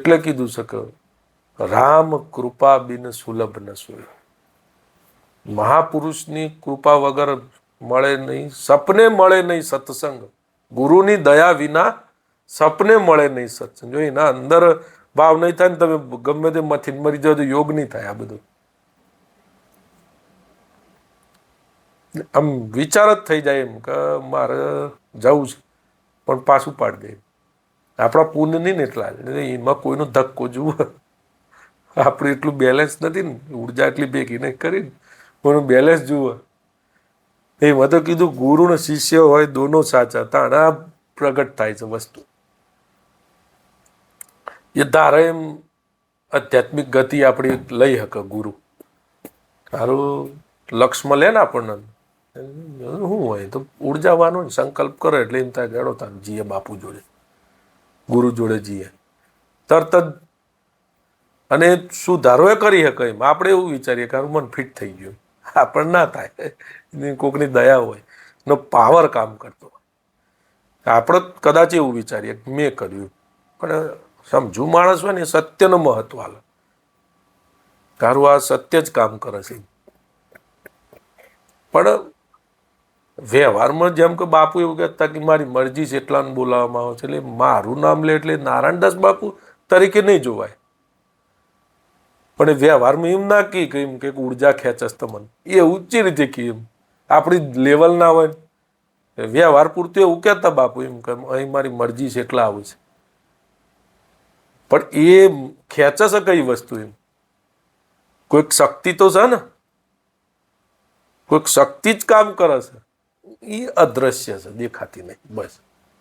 એટલે કીધું છે કે રામ કૃપા બિન સુલભ ન સુલભ. મહાપુરુષની કૃપા વગર મળે નહીં, સપને મળે નહીં સત્સંગ. ગુરુની દયા વિના સપને મળે નહીં સત્સંગ. જો એના અંદર ભાવ નહીં થાય ને તમે ગમે તે મથી મરી જાવ તો યોગ નહીં થાય. આ બધું આમ વિચાર જ થઈ જાય એમ કે મારે જવું છે પણ પાછું પાડી દે. આપણા પુણ્ય નહીં ને એટલા એમાં કોઈનો ધક્કો જુઓ. આપણે એટલું બેલેન્સ નથી ને, ઉર્જા એટલી ભેગી નહીં કરીને કોઈનું બેલેન્સ જુઓ. એમાં તો કીધું ગુરુ ને શિષ્ય હોય દોનો સાચા, તાણા પ્રગટ થાય છે વસ્તુ. એ ધારે એમ આધ્યાત્મિક ગતિ આપણી લઈ શકે ગુરુ. સારું લક્ષ્ય લે ને આપણને શું હોય તો ઉર્જાવાનો સંકલ્પ કરે એટલે એમ થાય ગેડો તાર જીએ બાપુ જોડે, ગુરુ જોડે જીએ તરત જ. અને સુધારો એ કરી શકે એમ. આપણે એવું વિચારીએ કે મન ફિટ થઈ ગયું, આપણને ના થાય. કોકની દયા હોય નો પાવર કામ કરતો હોય. આપણે કદાચ એવું વિચારીએ મેં કર્યું, પણ સમજુ માણસ હોય ને સત્યનું મહત્વ હાલે. તારું આ સત્ય જ કામ કરે છે. પણ વ્યવહારમાં જેમ કે બાપુ એવું કહેતા કે મારી મરજી છે એટલાને બોલાવવામાં આવે છે, એટલે મારું નામ લે એટલે નારાયણદાસ બાપુ તરીકે નહીં જોવાય. પણ વ્યવહારમાં એમ ના કહે કે એમ કે ઉર્જા ખેંચસ તમને, એ ઊંચી રીતે કહે એમ આપણી લેવલ ના હોય. વ્યવહાર પૂરતું એવું કહેતા બાપુ એમ કે અહીં મારી મરજી છે એટલા આવું છે. પણ એ ખેંચશે કઈ વસ્તુ એમ? કોઈક શક્તિ તો છે ને, કોઈક શક્તિ જ કામ કરે છે. એ અદ્રશ્ય છે, દેખાતી નહીં. બસ